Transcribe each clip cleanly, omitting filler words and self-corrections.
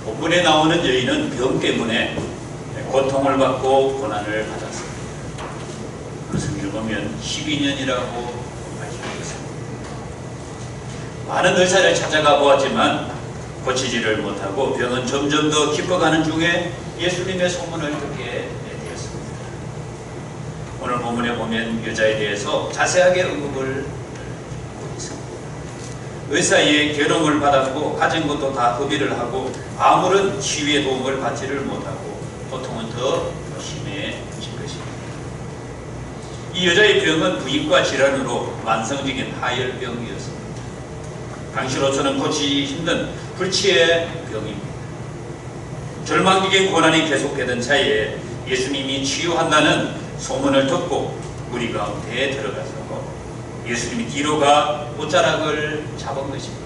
본문에 나오는 여인은 병 때문에 고통을 받고 고난을 받았습니다. 성경을 보면 12년이라고 말씀하셨습니다. 많은 의사를 찾아가 보았지만 고치지를 못하고 병은 점점 더 깊어가는 중에 예수님의 소문을 듣게 되었습니다. 오늘 본문에 보면 여자에 대해서 자세하게 언급을 하고 있습니다. 의사의 괴로움을 받았고 가진 것도 다 허비를 하고 아무런 치유의 도움을 받지를 못하고 고통은 더 심해진 것입니다. 이 여자의 병은 부인과 질환으로 만성적인 하열병이었습니다. 당시로서는 고치기 힘든 불치의 병입니다. 절망적인 고난이 계속되던 차에 예수님이 치유한다는 소문을 듣고 무리 가운데에 들어가서 예수님이 뒤로 가 옷자락을 잡은 것입니다.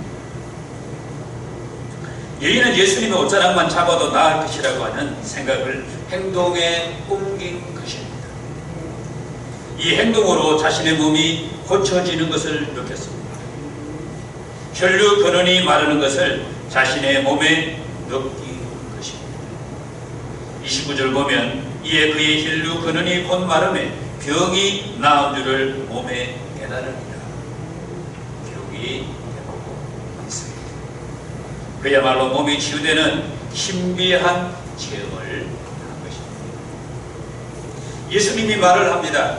여인은 예수님의 옷자락만 잡아도 나을 것이라고 하는 생각을 행동에 옮긴 것입니다. 이 행동으로 자신의 몸이 고쳐지는 것을 느꼈습니다. 혈류 근원이 마르는 것을 자신의 몸에 느낀 것입니다. 29절 보면 이에 그의 혈류 근원이 곧 마름에 병이 나은 줄을 몸에 깨달으니라. 기록이 되고 있습니다. 그야말로 몸이 치유되는 신비한 체험을 한 것입니다. 예수님이 말을 합니다.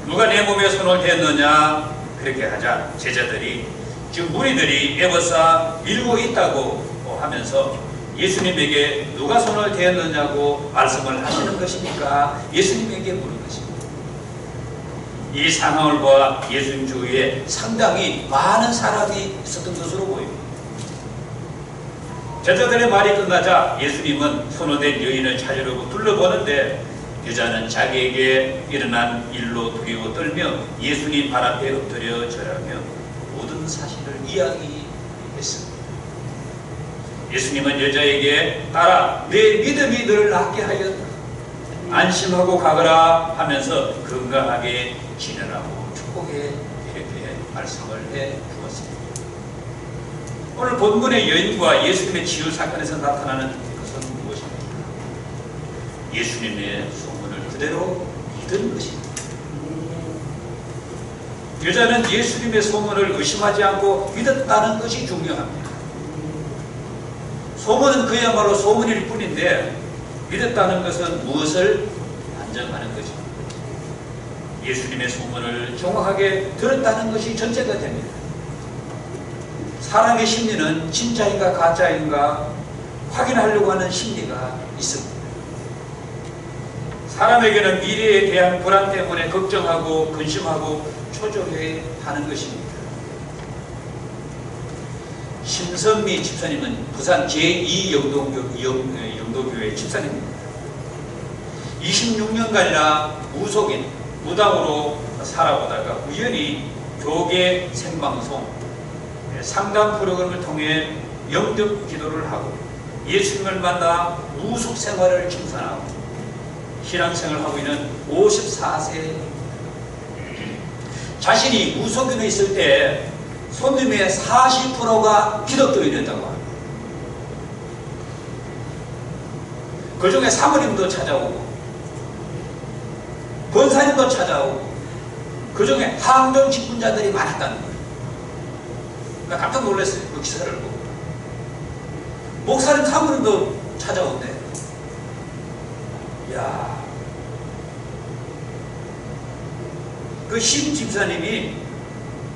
누가 내 몸에 손을 대었느냐? 그렇게 하자 제자들이 지금 무리들이 애워싸 밀고 있다고 하면서 예수님에게 누가 손을 대었느냐고 말씀을 하시는 것입니까? 예수님에게 물은 것입니다. 이 상황을 보아 예수님 주위에 상당히 많은 사람이 있었던 것으로 보입니다. 제자들의 말이 끝나자 예수님은 손을 댄 여인을 찾으려고 둘러보는데 여자는 자기에게 일어난 일로 두려워 떨며 예수님 발 앞에 엎드려 절하며 모든 사실을 이야기했습니다. 예수님은 여자에게 따라 내 믿음이 너를 낫게 하였다. 안심하고 가거라 하면서 건강하게 지내라고 축복해 이렇게 말씀을 해 주었습니다. 오늘 본문의 여인과 예수님의 치유 사건에서 나타나는 것은 무엇입니까? 예수님의 소문을 그대로 믿은 것입니다. 여자는 예수님의 소문을 의심하지 않고 믿었다는 것이 중요합니다. 소문은 그야말로 소문일 뿐인데 믿었다는 것은 무엇을 반증하는 것입니다. 예수님의 소문을 정확하게 들었다는 것이 전제가 됩니다. 사람의 심리는 진짜인가 가짜인가 확인하려고 하는 심리가 있습니다. 사람에게는 미래에 대한 불안 때문에 걱정하고 근심하고 초조해 하는 것입니다. 심선미 집사님은 부산 제2영도교회 집사님입니다. 26년간이나 무속인, 무당으로 살아보다가 우연히 교계 생방송 상담 프로그램을 통해 영접 기도를 하고 예수님을 만나 무속 생활을 증산하고 신앙생활을 하고 있는 54세 자신이 무속인에 있을 때 손님의 40%가 기독교인이었다고 합니다. 그 중에 사모님도 찾아오고 권사님도 찾아오고 그 중에 항정 직분자들이 많았다는 거예요. 나 깜짝 놀랐어요. 그 기사를 보고. 목사님 사모님도 찾아온대. 이야. 그 심 집사님이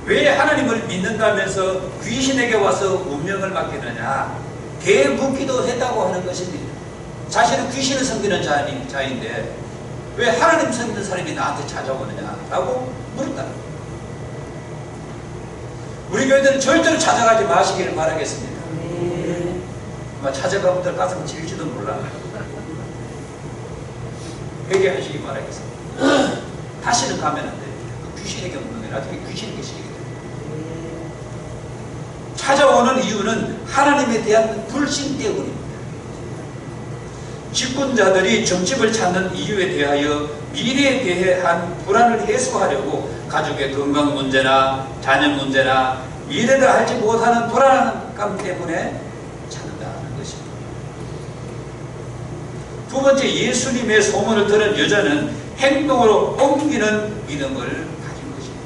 왜 하나님을 믿는다면서 귀신에게 와서 운명을 맡기느냐 대묻기도 했다고 하는 것입니다. 자신은 귀신을 섬기는 자인데 왜 하나님 섬기는 사람이 나한테 찾아오느냐라고 물었다. 우리 교회들은 절대로 찾아가지 마시기를 바라겠습니다. 찾아가면 가슴 찔지도 몰라. 회개하시기 바라겠습니다. 다시는 가면 안 됩니다. 귀신에게 운명이 나중에 귀신에게 시게 됩니다. 찾아오는 이유는 하나님에 대한 불신 때문입니다. 직분자들이 점집을 찾는 이유에 대하여 미래에 대한 불안을 해소하려고 가족의 건강 문제나 자녀 문제나 미래를 알지 못하는 불안감 때문에 찾는다는 것입니다. 두 번째, 예수님의 소문을 들은 여자는 행동으로 옮기는 믿음을 가진 것입니다.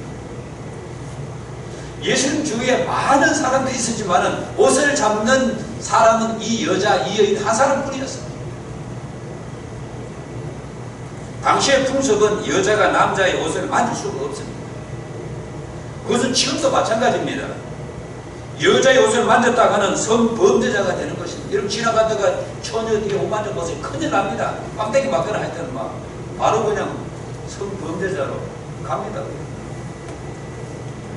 예수님 주위에 많은 사람들이 있었지만 옷을 잡는 사람은 이 여자, 이 여인 한 사람뿐이었습니다. 당시의 풍습은 여자가 남자의 옷을 만질 수가 없습니다. 그것은 지금도 마찬가지입니다. 여자의 옷을 만졌다가는 성범죄자가 되는 것입니다. 여러분, 지나가다가 처녀 뒤에 옷 만진 것을 큰일 납니다. 빵대기 맞거나 하여튼 바로 그냥 성범죄자로 갑니다.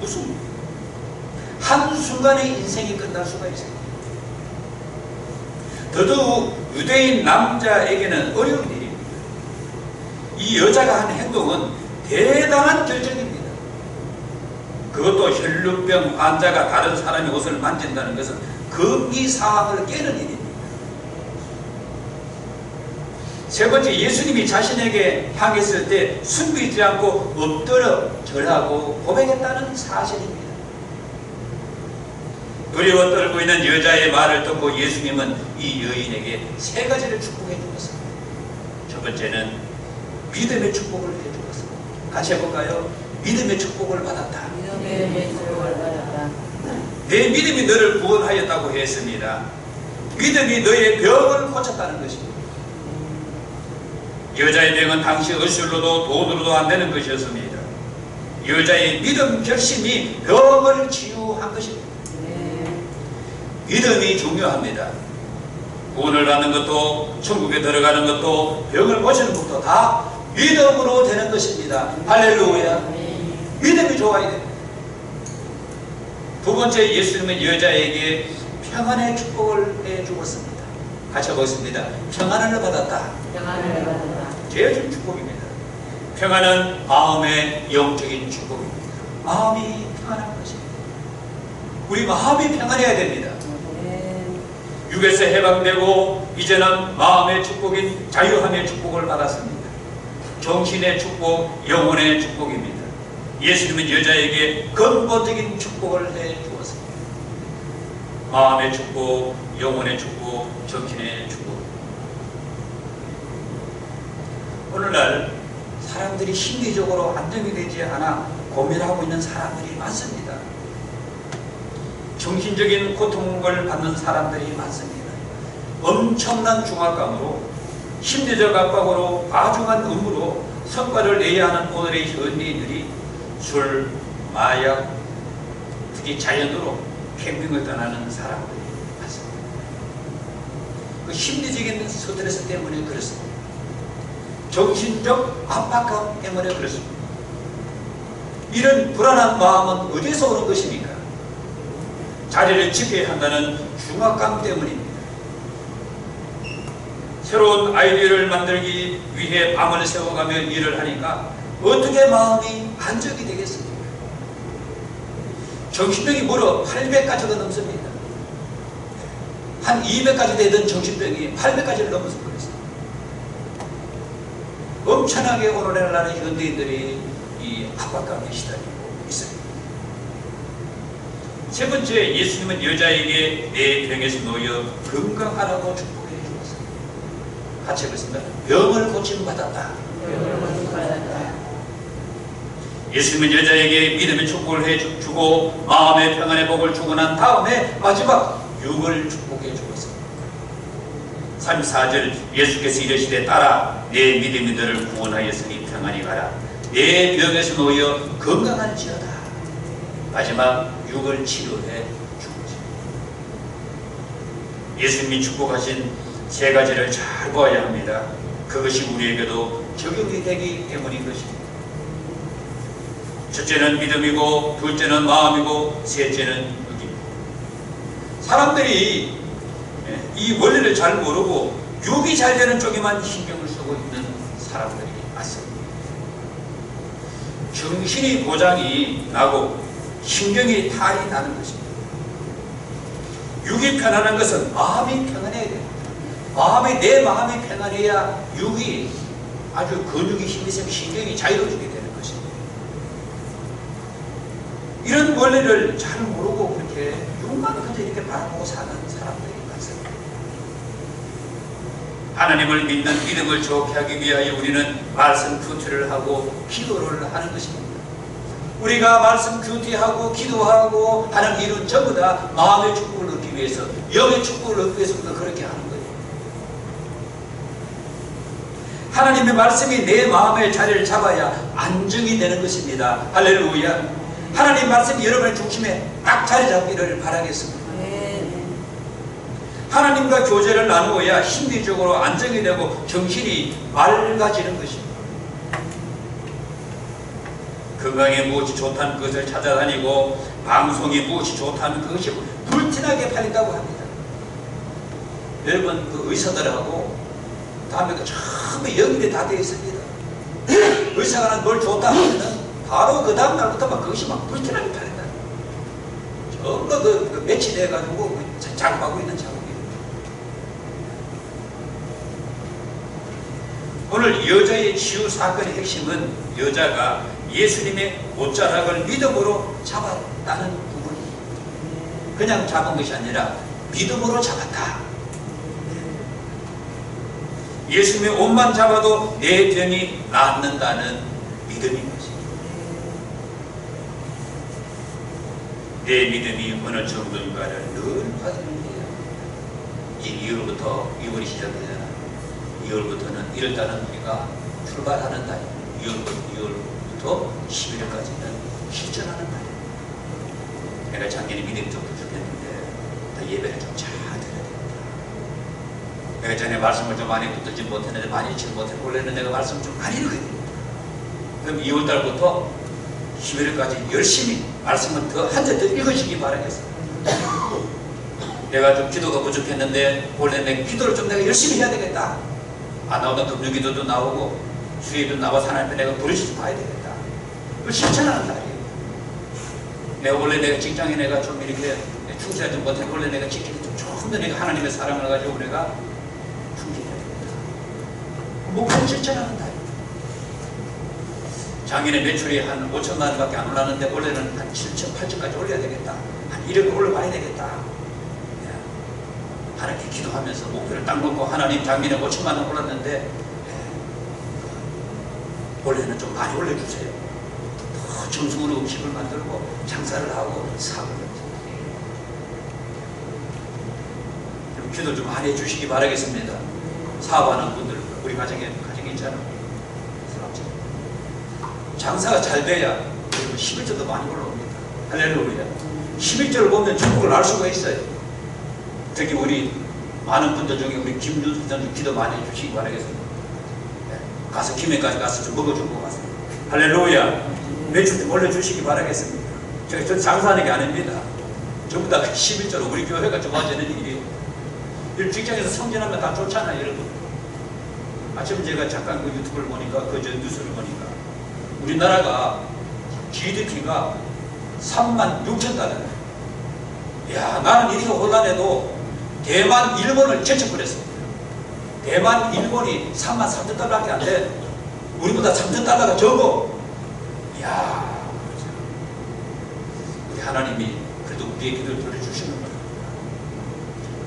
무슨 한순간에 인생이 끝날 수가 있어요. 더더욱 유대인 남자에게는 어려운 일입니다. 이 여자가 한 행동은 대단한 결정입니다. 그것도 혈루병 환자가 다른 사람의 옷을 만진다는 것은 금기사항을 깨는 일입니다. 세 번째, 예수님이 자신에게 향했을 때 숨기지 않고 엎드려 절하고 고백했다는 사실입니다. 두려워 떨고 있는 여자의 말을 듣고 예수님은 이 여인에게 세 가지를 축복해 주었습니다. 첫 번째는 믿음의 축복을 해 주었습니다. 같이 해볼까요? 믿음의 축복을 받았다. 내 믿음이 너를 구원하였다고 했습니다. 믿음이 너의 병을 고쳤다는 것입니다. 여자의 병은 당시 의술로도 돈으로도 안 되는 것이었습니다. 여자의 믿음 결심이 병을 치유한 것입니다. 믿음이 중요합니다. 구원을 받는 것도, 천국에 들어가는 것도, 병을 고치는 것도 다 믿음으로 되는 것입니다. 할렐루야. 믿음이 좋아야 됩니다. 두 번째, 예수님은 여자에게 평안의 축복을 해 주었습니다. 같이 보겠습니다. 평안을 받았다. 평안을 받았다. 제일 큰 축복입니다. 평안은 마음의 영적인 축복입니다. 마음이 평안한 것입니다. 우리 마음이 평안해야 됩니다. 육에서 해방되고 이제는 마음의 축복인 자유함의 축복을 받았습니다. 정신의 축복, 영혼의 축복입니다. 예수님은 여자에게 근본적인 축복을 해 주었습니다. 마음의 축복, 영혼의 축복, 정신의 축복. 오늘날 사람들이 심리적으로 안정이 되지 않아 고민하고 있는 사람들이 많습니다. 정신적인 고통을 받는 사람들이 많습니다. 엄청난 중압감으로, 심리적 압박으로, 과중한 의무로 성과를 내야 하는 오늘의 현대인들이 술, 마약, 특히 자연으로 캠핑을 떠나는 사람들이 많습니다. 그 심리적인 스트레스 때문에 그렇습니다. 정신적 압박감 때문에 그렇습니다. 이런 불안한 마음은 어디서 오는 것입니까? 자리를 지켜야 한다는 중압감 때문입니다. 새로운 아이디어를 만들기 위해 밤을 새워가며 일을 하니까 어떻게 마음이 안정이 되겠습니까? 정신병이 무려 800가지가 넘습니다. 한 200가지 되던 정신병이 800가지를 넘어서 버렸습니다. 엄청나게 오늘날의 현대인들이 이 압박감에 시달리고 있습니다. 세 번째, 예수님은 여자에게 내 병에서 놓여 건강하라고 축복해 주었습니다. 같이 해보겠습니다. 병을 고침받았다. 예수님은 여자에게 믿음의 축복을 해주고 마음의 평안의 복을 주고 난 다음에 마지막 육을 축복해 주었습니다. 34절, 예수께서 이르시되 따라 내 믿음이 너를 구원하였으니 평안히 가라. 내 병에서 놓여 건강할지어다. 마지막 육을 치료해 주었습니다. 예수님이 축복하신 세 가지를 잘 보아야 합니다. 그것이 우리에게도 적용이 되기 때문인 것입니다. 첫째는 믿음이고, 둘째는 마음이고, 셋째는 육입니다. 사람들이 이 원리를 잘 모르고 육이 잘 되는 쪽에만 신경을 쓰고 있는 사람들이 많습니다. 정신이 고장이 나고 신경이 탈이 나는 것입니다. 육이 편안한 것은 마음이 평안해야 됩니다. 내 마음이 평안해야 육이 아주 근육이 힘이 세고 신경이 자유로워지게 되는 것입니다. 이런 원리를 잘 모르고 그렇게 육만 그저 이렇게 바라보고 사는 사람들이 많습니다. 하나님을 믿는 믿음을 좋게 하기 위하여 우리는 말씀 큐티를 하고 기도를 하는 것입니다. 우리가 말씀 큐티하고 기도하고 하는 일은 전부 다 마음의 축복을 얻기 위해서, 영의 축복을 얻기 위해서부터 그렇게 하는 거예요. 하나님의 말씀이 내 마음의 자리를 잡아야 안정이 되는 것입니다. 할렐루야. 하나님 말씀이 여러분의 중심에 딱 자리 잡기를 바라겠습니다. 하나님과 교제를 나누어야 심리적으로 안정이 되고 정신이 맑아지는 것입니다. 건강에 무엇이 좋다는 것을 찾아다니고 방송이 무엇이 좋다는 그것이 불티나게 팔린다고 합니다. 여러분, 그 의사들하고 다음에 전부 연결이 다 되어 있습니다. 의사가 뭘 좋다 하면은 바로 그 다음 날부터 막 그것이 막 불티나게 팔린다. 전부 그 매치돼 가지고 작업하고 있는 작업이에요. 오늘 여자의 치유 사건의 핵심은 여자가 예수님의 옷자락을 믿음으로 잡았다는 부분입니다. 그냥 잡은 것이 아니라 믿음으로 잡았다. 예수님의 옷만 잡아도 내 병이 낫는다는 믿음인 것입니다. 내 믿음이 어느 정도인가를 늘 확인해야 이 2월부터 2월이 시작되잖아. 2월부터는 1월달은 우리가 출발하는 달, 2월부터 11월까지는 실천하는 달이에요. 내가 작년에 믿음이 좀 부족했는데 더 예배를 좀 잘 드려야 됩니다. 내가 전에 말씀을 좀 많이 붙들지 못했는데 많이 읽지 못했는데 원래는 내가 말씀을 좀 많이 읽어야 됩니다. 그럼 2월달부터 11월까지 열심히 말씀을 더 한 절 더 읽으시기 바라겠습니다. 내가 좀 기도가 부족했는데 원래 내가 기도를 좀 내가 열심히 해야 되겠다. 안 나오던 금요기도도 나오고 수요일도 나와서 하나님 앞에 내가 부르짖어 봐야 되겠다. 그걸 실천하는 날이에요. 내가 원래 내가 직장에 내가 좀 이렇게 충실하지 못했는데 원래 내가 직장에 좀 조금 더 내가 하나님의 사랑을 가지고 내가 충실해야 되겠다. 목표를 실천하는 날이에요. 작년에 매출이 한 5천만 원밖에 안 올랐는데 원래는 한 7천, 8천까지 올려야 되겠다. 한 1억 올려봐야 되겠다. 하나님께 기도하면서 목표를 딱 놓고 하나님 작년에 5천만 원 올랐는데 올해는 좀 많이 올려주세요. 더 정성으로 음식을 만들고 장사를 하고 사업을 좀 기도 좀 많이 해주시기 바라겠습니다. 사업하는 분들 우리 가정에 있잖아요. 장사가 잘 돼야 11절도 많이 올라옵니다. 할렐루야. 11절을 보면 축복을 알 수가 있어요. 특히 우리 많은 분들 중에 우리 김윤수 전 기도 많이 해주시기 바라겠습니다. 가서 김해까지 가서 좀 먹어주고 가세요. 할렐루야. 매출 좀 올려주시기 바라겠습니다. 저 장사하는 게 아닙니다. 전부 다 11절로 우리 교회가 좋아지는 일이에요. 직장에서 성전하면 다 좋잖아요, 여러분. 아침 제가 잠깐 그 유튜브를 보니까 저 뉴스를 보니까 우리나라가 GDP가 3만 6천 달러예요. 야, 나는 이렇게 혼란해도 대만, 일본을 제쳐버렸습니다. 대만, 일본이 3만 3천 달러밖에 안 돼. 우리보다 3천 달러가 적어. 이야, 우리 하나님이 그래도 우리의 기도를 들어주시는 거예요.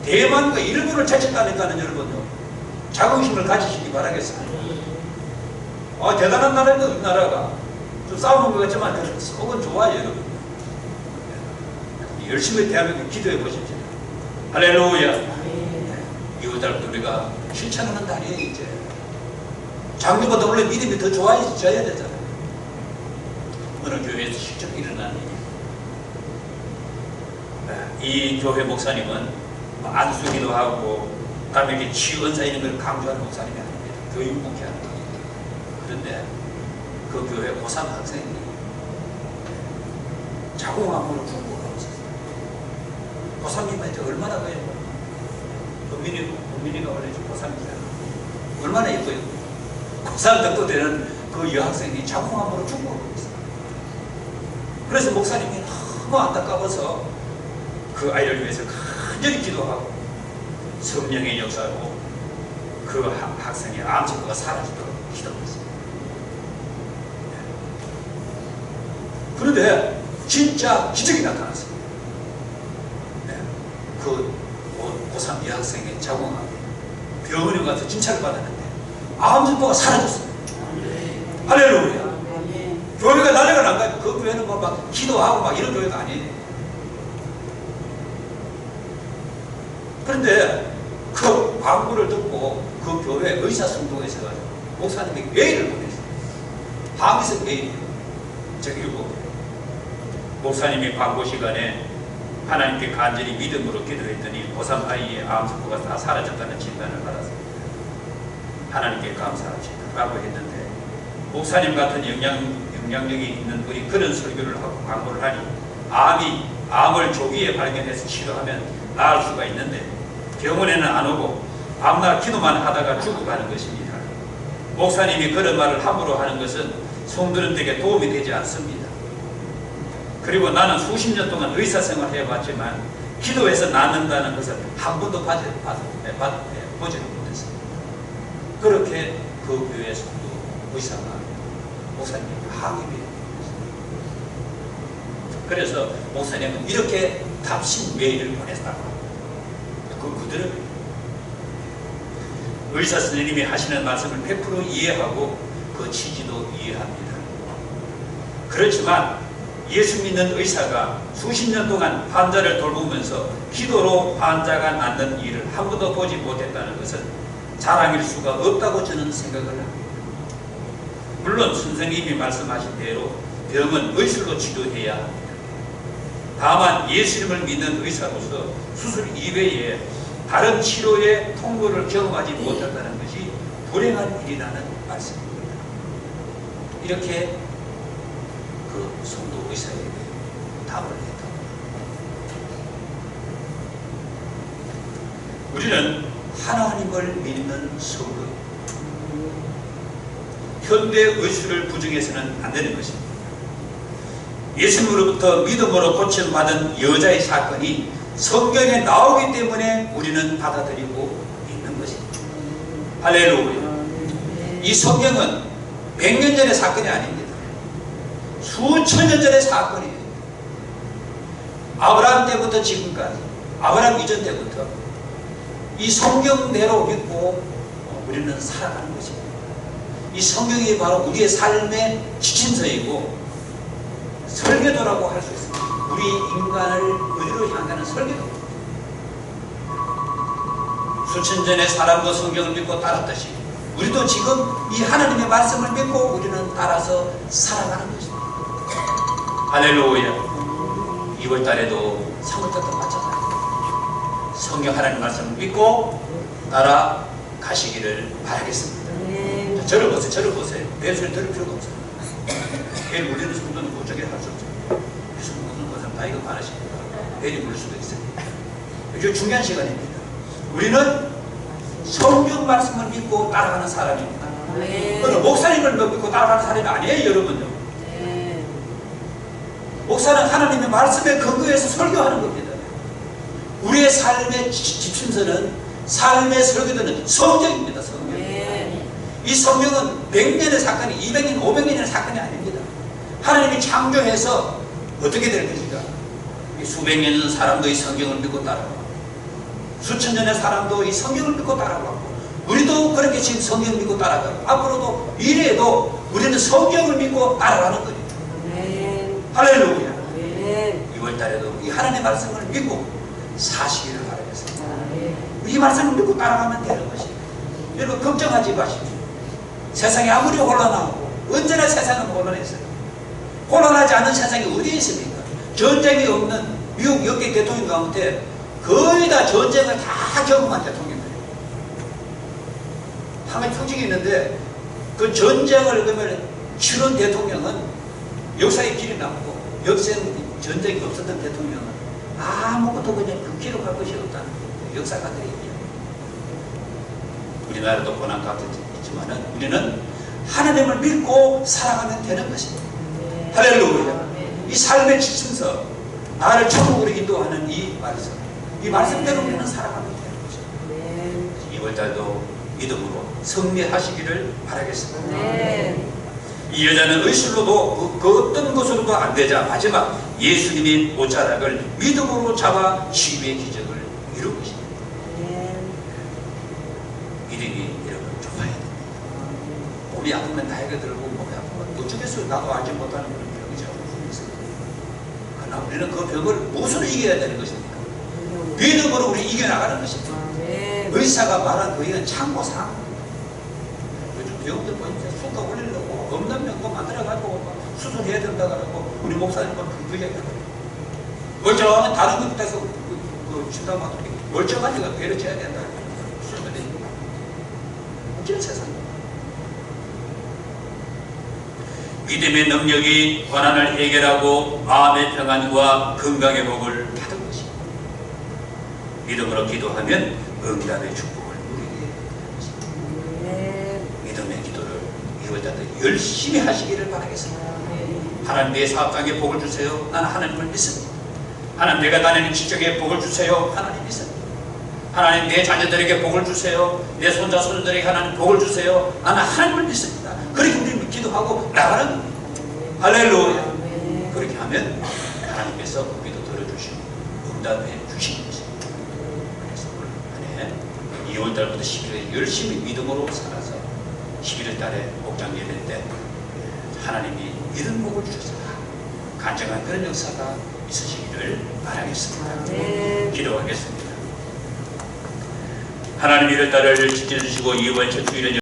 대만과 일본을 제쳤다니까는 여러분요, 자긍심을 가지시기 바라겠습니다. 대단한 나라입니다. 우리나라가 좀 싸우는 것 같지만 속은 좋아요, 여러분. 열심히 대한민국 기도해 보십시오. 할렐루야. 2월달부터 우리가 실천하는 달이에요. 이제 작년보다 원래 믿음이 더 좋아져야 되잖아요. 어느 교회에서 실제로 일어나는 일이. 이 교회 목사님은 안수기도 하고 다음에 이렇게 치유 은사 이런 걸 강조하는 목사님이 아닙니다. 교육 목회하는 겁니다. 그런데 그 교회 고3 학생이 자궁암으로 죽고 고3이면 이제 얼마나 그래요? 은민이가 원래 고3이잖아. 얼마나 예뻐요? 고3 정도 되는 그 여학생이 자궁암으로 죽고 있어요. 그래서 목사님이 너무 안타까워서 그 아이를 위해서 간절히 기도하고 성령의 역사로 그 학생의 암세포가 사라지도록 기도했어요. 그런데 진짜 기적이 나타났어요. 그 고3 여학생의 자궁암이 병원에 가서 진찰을 받았는데 암세포가 사라졌어요. 할렐루야. 교회가 난리가 난 거예요. 그 교회는 뭐 막 기도하고 막 이런 교회가 아니에요. 그런데 그 광고를 듣고 그 교회 의사 성도에서 목사님이 메일을 보냈어요. 항의성 메일이요. 제가 읽어볼게요. 목사님이 광고 시간에 하나님께 간절히 믿음으로 기도했더니 고3 아이의 암세포가 다 사라졌다는 진단을 받았습니다. 하나님께 감사합니다 라고 했는데, 목사님 같은 영향력이 있는 분이 그런 설교를 하고 광고를 하니 암을 조기에 발견해서 치료하면 나을 수가 있는데 병원에는 안 오고 앞날 기도만 하다가 죽어가는 것입니다. 목사님이 그런 말을 함부로 하는 것은 성도들에게 도움이 되지 않습니다. 그리고 나는 수십 년 동안 의사생활을 해봤지만 기도해서 낫는다는 것을 한 번도 보지를 못했습니다. 그렇게 그 교회 성도 의사가 목사님께 항의를 했습니다. 그래서 목사님은 이렇게 답신 메일을 보냈다고 합니다. 그들은 의사 선생님이 하시는 말씀을 100% 이해하고 그 취지도 이해합니다. 그렇지만 예수 믿는 의사가 수십 년 동안 환자를 돌보면서 기도로 환자가 낫는 일을 한 번도 보지 못했다는 것은 자랑일 수가 없다고 저는 생각을 합니다. 물론 선생님이 말씀하신 대로 병은 의술로 치료해야 합니다. 다만 예수님을 믿는 의사로서 수술 이외에 다른 치료의 통로를 경험하지 못한다는 것이 불행한 일이라는 말씀입니다. 이렇게 그 성도 의사에게 답을 했다. 우리는 하나님을 믿는 성도, 현대 의술을 부정해서는 안 되는 것입니다. 예수님으로부터 믿음으로 고침받은 여자의 사건이 성경에 나오기 때문에 우리는 받아들이고 있는 것입니다. 할렐루야. 이 성경은 100년 전의 사건이 아닙니다. 수천 년 전의 사건이에요. 아브라함 때부터 지금까지, 아브라함 이전 때부터 이 성경대로 믿고 우리는 살아가는 것입니다. 이 성경이 바로 우리의 삶의 지침서이고 설계도라고 할 수 있습니다. 우리 인간을 의리로 향하는 설계도. 수천 전의 사람도 성경을 믿고 따랐듯이 우리도 지금 이 하나님의 말씀을 믿고 우리는 따라서 살아가는 것입니다. 할렐루야. 2월 달에도 3월 달도 마찬가지입니다. 성경 하나님 말씀을 믿고 따라가시기를 바라겠습니다. 저를 보세요. 저를 보세요. 내 소리 들을 필요가 없어요. 내일 물리는 성도는 무척에 할 수 없어요. 무슨 것은 나이가 많으시니까 내일이 물릴 수도 있어요. 이게 중요한 시간입니다. 우리는 성경 말씀을 믿고 따라가는 사람입니다. 목사님을 믿고 따라가는 사람이 아니에요, 여러분요. 목사는 하나님의 말씀에 근거해서 설교하는 겁니다. 우리의 삶의 지침서는, 삶의 설교도는 성경입니다. 성경. 이 성경은 100년의 사건이, 200년, 500년의 사건이 아닙니다. 하나님이 창조해서 어떻게 될 것인가? 수백 년 사람도 이 성경을 믿고 따라가고, 수천 년의 사람도 이 성경을 믿고 따라가고, 우리도 그렇게 지금 성경을 믿고 따라가고, 앞으로도 미래에도 우리는 성경을 믿고 따라가는 거예요. 할렐루야. 2월 달에도 이 하나님의 말씀을 믿고 사시기를 바라겠습니다. 이 말씀을 믿고 따라가면 되는 것입니다. 여러분 걱정하지 마십시오. 세상이 아무리 혼란하고, 언제나 세상은 혼란했어요. 혼란하지 않은 세상이 어디에 있습니까? 전쟁이 없는 미국 역대 대통령 가운데 거의 다 전쟁을 다 경험한 대통령들이에요. 한 형식이 있는데 그 전쟁을 그러면 치른 대통령은 역사의 길이 남고, 역사는 전쟁이 없었던 대통령은 아무것도 그냥 그 기록할 것이 없다는 역사가들이 얘기해요. 우리나라도 고난 가운데 있지만은 우리는 하나님을 믿고 살아가면 되는 것입니다. 할렐루야. 이 삶의 지침서, 나를 천국으로 인도하는 이 말씀대로 우리는 살아가면 되는 것입니다. 2월달도 믿음으로 승리하시기를 바라겠습니다. 이 여자는 의술로도 그 어떤 것으로도 안 되자 마지막 예수님의 옷자락을 믿음으로 잡아 치유의 기적을 이룬 것입니다. 믿음이 여러분 좋아야 됩니다. 몸이 아프면 나이가 들고 몸이 아프면 어쩌겠어요. 나도 알지 못하는 그런 병이 자꾸 있습니다. 그러나 우리는 그 병을 무엇으로 이겨야 되는 것입니까? 믿음으로 우리 이겨나가는 것입니다. 의사가 말한 그 얘기는 참고사항. 요즘 병들 보니까 수가 올리려고 없는 병도 만들어가지고 수술해야 된다 그러고 우리 목사님은 그 얘기하거든요. 멀쩡하면 다른 것에서 그 진단받고 멀쩡하니까 배를 져야 된다. 수술을 됩니다. 어찌나 세상입니다. 믿음의 능력이 고난을 해결하고 마음의 평안과 건강의 복을 받은 것입니다. 믿음으로 기도하면 응답의 축복을 누리게 되는 것입니다. 믿음의 기도를 이월자들 열심히 하시기를 바라겠습니다. 하나님 내 사업장에 복을 주세요. 나는 하나님을 믿습니다. 하나님 내가 다니는 직장에 복을 주세요. 하나님 믿습니다. 하나님 내 자녀들에게 복을 주세요. 내 손자 손녀들에게 하나님 복을 주세요. 나는 하나님을 믿습니다. 그렇게 우리는 기도하고 나가는 할렐루야. 그렇게 하면 하나님께서 그 기도 들어주시고 응답해 주시는 것입니다. 그래서 올 한해 2월달부터 11월에 열심히 믿음으로 살아서 11월달에 목장 예배 때 하나님이 이런 복을 주셔서 간증한 그런 역사가 있으시기를 바라겠습니다. 기도하겠습니다. 하나님 1월달을 지켜주시고 이번 첫 주일은